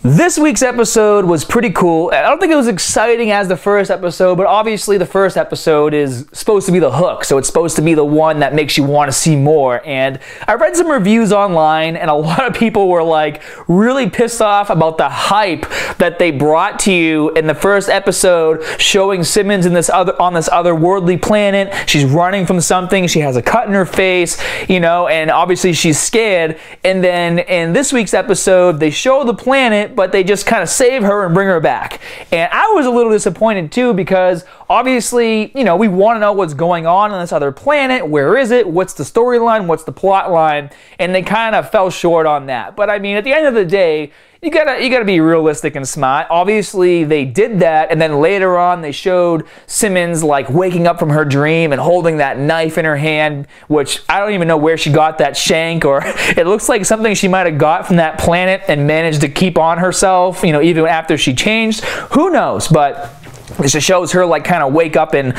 This week's episode was pretty cool. I don't think it was exciting as the first episode, but obviously the first episode is supposed to be the hook, so it's supposed to be the one that makes you want to see more. And I read some reviews online, and a lot of people were like really pissed off about the hype that they brought to you in the first episode, showing Simmons in on this otherworldly planet. She's running from something, she has a cut in her face, you know, and obviously she's scared. And then in this week's episode, they show the planet, but they just kind of save her and bring her back. And I was a little disappointed too, because obviously, you know, we want to know what's going on this other planet. Where is it? What's the storyline? What's the plot line? And they kind of fell short on that. But I mean, at the end of the day, you gotta be realistic and smart. Obviously, they did that, and then later on, they showed Simmons like waking up from her dream and holding that knife in her hand, which I don't even know where she got that shank, or it looks like something she might have got from that planet and managed to keep on herself, you know, even after she changed. Who knows? But it just shows her like kind of wake up and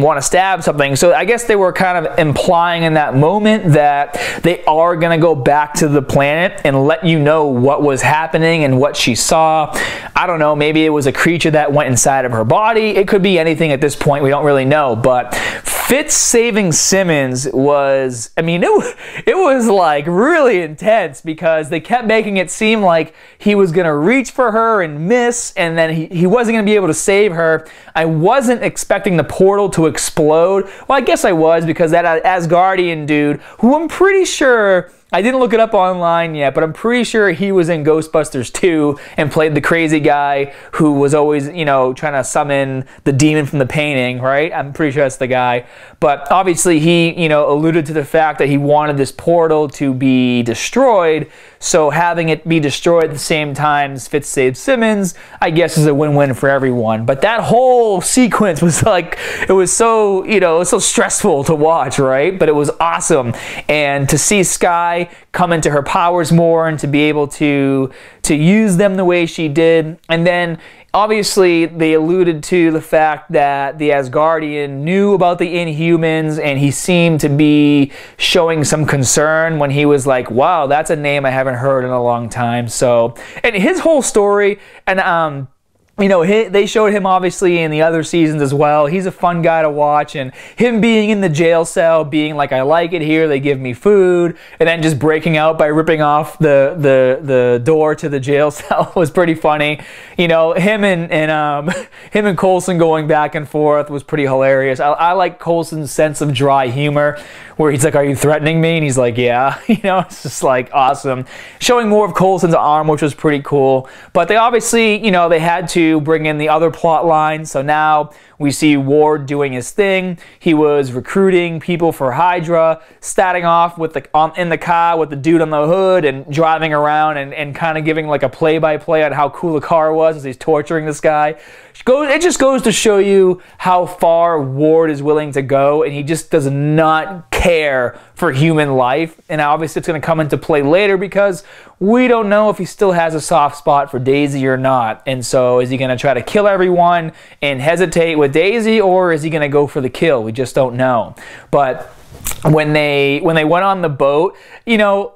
want to stab something. So I guess they were kind of implying in that moment that they are going to go back to the planet and let you know what was happening and what she saw. I don't know, maybe it was a creature that went inside of her body. It could be anything at this point. We don't really know. But Fitz saving Simmons was, I mean, it was like really intense, because they kept making it seem like he was going to reach for her and miss, and then he wasn't going to be able to save her. I wasn't expecting the portal to explode. Well, I guess I was, because that Asgardian dude, who I'm pretty sure, I didn't look it up online yet, but I'm pretty sure he was in Ghostbusters 2 and played the crazy guy who was always, you know, trying to summon the demon from the painting, right? I'm pretty sure that's the guy. But obviously he, you know, alluded to the fact that he wanted this portal to be destroyed. So having it be destroyed at the same time as Fitz saves Simmons, I guess, is a win-win for everyone. But that whole sequence was like, it was so, you know, it was so stressful to watch, right? But it was awesome. And to see Sky come into her powers more and to be able to use them the way she did. And then obviously they alluded to the fact that the Asgardian knew about the Inhumans, and he seemed to be showing some concern when he was like, wow, that's a name I haven't heard in a long time. So, and his whole story, and you know, they showed him obviously in the other seasons as well. He's a fun guy to watch, and him being in the jail cell, being like, I like it here, they give me food, and then just breaking out by ripping off the door to the jail cell was pretty funny. You know, him and Coulson going back and forth was pretty hilarious. I like Coulson's sense of dry humor, where he's like, are you threatening me? And he's like, yeah. You know, it's just like awesome. Showing more of Coulson's arm, which was pretty cool. But they obviously, you know, they had to bring in the other plot line. So now we see Ward doing his thing. He was recruiting people for Hydra, starting off with in the car with the dude on the hood and driving around and kind of giving like a play-by-play on how cool the car was as he's torturing this guy. It just goes to show you how far Ward is willing to go, and he just does not care for human life. And obviously it's going to come into play later, because we don't know if he still has a soft spot for Daisy or not. And so is he going to try to kill everyone and hesitate with Daisy, or is he going to go for the kill? We just don't know. But when they went on the boat, you know,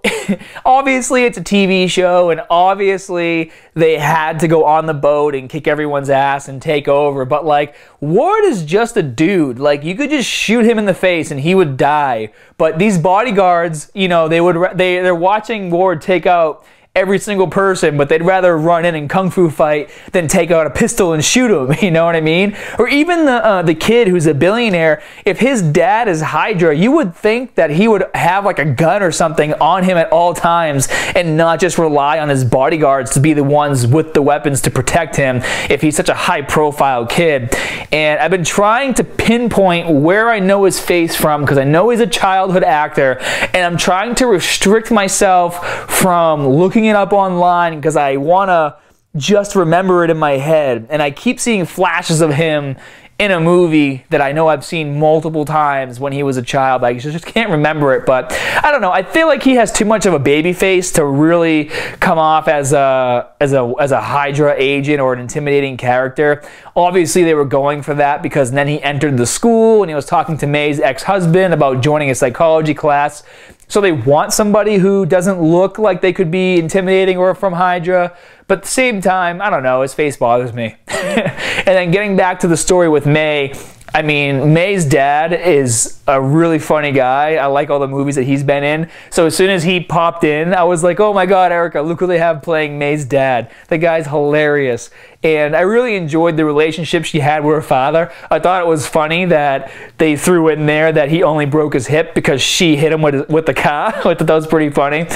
obviously it's a TV show, and obviously they had to go on the boat and kick everyone's ass and take over. But like, Ward is just a dude. Like, you could just shoot him in the face and he would die. But these bodyguards, you know, they're watching Ward take out every single person, but they'd rather run in and kung fu fight than take out a pistol and shoot him, you know what I mean? Or even the kid who's a billionaire, if his dad is Hydra, you would think that he would have like a gun or something on him at all times and not just rely on his bodyguards to be the ones with the weapons to protect him if he's such a high-profile kid. And I've been trying to pinpoint where I know his face from, because I know he's a childhood actor, and I'm trying to restrict myself from looking it up online, because I want to just remember it in my head. And I keep seeing flashes of him in a movie that I know I've seen multiple times when he was a child. I just can't remember it. But I don't know. I feel like he has too much of a baby face to really come off as a Hydra agent or an intimidating character. Obviously, they were going for that, because then he entered the school and he was talking to May's ex-husband about joining a psychology class. So they want somebody who doesn't look like they could be intimidating or from Hydra. But at the same time, I don't know, his face bothers me. And then getting back to the story with May, I mean, May's dad is a really funny guy. I like all the movies that he's been in. So as soon as he popped in, I was like, oh my God, Erica, look who they have playing May's dad. The guy's hilarious. And I really enjoyed the relationship she had with her father. I thought it was funny that they threw in there that he only broke his hip because she hit him with the car. I thought that was pretty funny.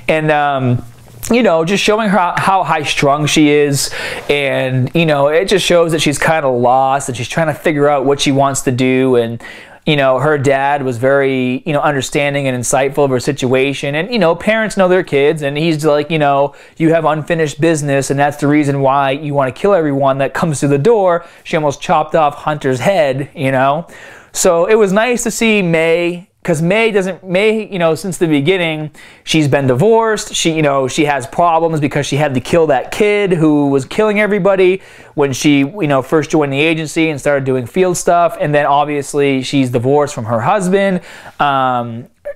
And, you know, just showing her how high-strung she is, and, you know, it just shows that she's kind of lost, and she's trying to figure out what she wants to do. And, you know, her dad was very, you know, understanding and insightful of her situation. And, you know, parents know their kids, and he's like, you know, you have unfinished business, and that's the reason why you want to kill everyone that comes through the door. She almost chopped off Hunter's head, you know. So it was nice to see May, because May, you know, since the beginning, she's been divorced. She, you know, she has problems because she had to kill that kid who was killing everybody when she, you know, first joined the agency and started doing field stuff. And then obviously she's divorced from her husband.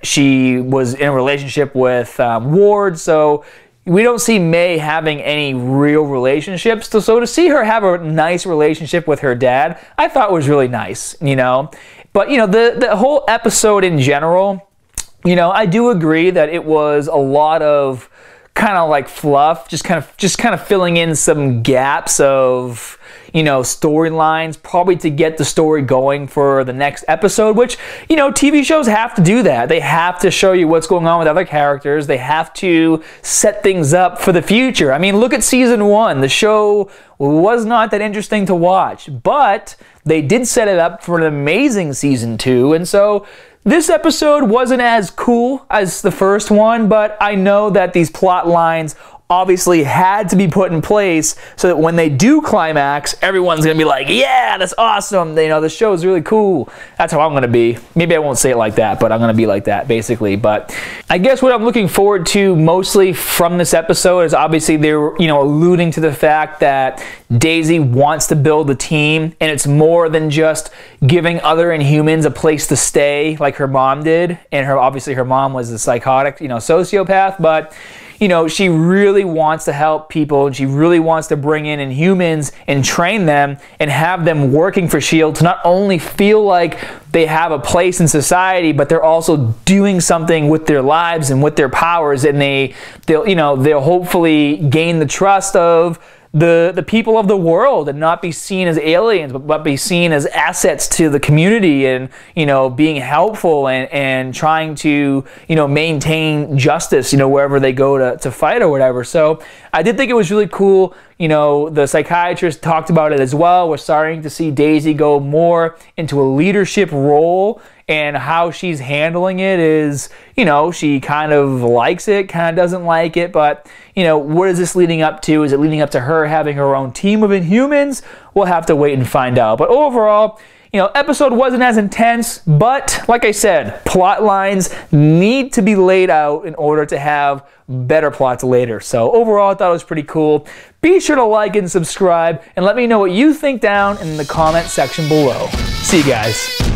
She was in a relationship with Ward. So we don't see May having any real relationships. So to see her have a nice relationship with her dad, I thought was really nice, you know. But, you know, the whole episode in general, you know, I do agree that it was a lot of kind of like fluff, just kind of filling in some gaps of, you know, storylines, probably to get the story going for the next episode, which, you know, TV shows have to do that. They have to show you what's going on with other characters. They have to set things up for the future. I mean, look at season 1. The show was not that interesting to watch, but they did set it up for an amazing season 2. And so this episode wasn't as cool as the first one, but I know that these plot lines obviously had to be put in place so that when they do climax, everyone's gonna be like, yeah, that's awesome. You know, the show is really cool. That's how I'm gonna be. Maybe I won't say it like that, but I'm gonna be like that, basically. But I guess what I'm looking forward to mostly from this episode is obviously they're, you know, alluding to the fact that Daisy wants to build a team, and it's more than just giving other Inhumans a place to stay like her mom did. And obviously her mom was a psychotic, you know, sociopath, but you know, she really wants to help people, and she really wants to bring in Inhumans and train them and have them working for S.H.I.E.L.D. to not only feel like they have a place in society, but they're also doing something with their lives and with their powers, and they'll hopefully gain the trust of the people of the world and not be seen as aliens, but be seen as assets to the community, and, you know, being helpful and trying to, you know, maintain justice, you know, wherever they go to fight or whatever. So I did think it was really cool. You know, the psychiatrist talked about it as well. We're starting to see Daisy go more into a leadership role, and how she's handling it is, you know, she kind of likes it, kind of doesn't like it, but, you know, what is this leading up to? Is it leading up to her having her own team of Inhumans? We'll have to wait and find out. But overall, you know, episode wasn't as intense, but like I said, plot lines need to be laid out in order to have better plots later. So overall, I thought it was pretty cool. Be sure to like and subscribe, and let me know what you think down in the comment section below. See you guys.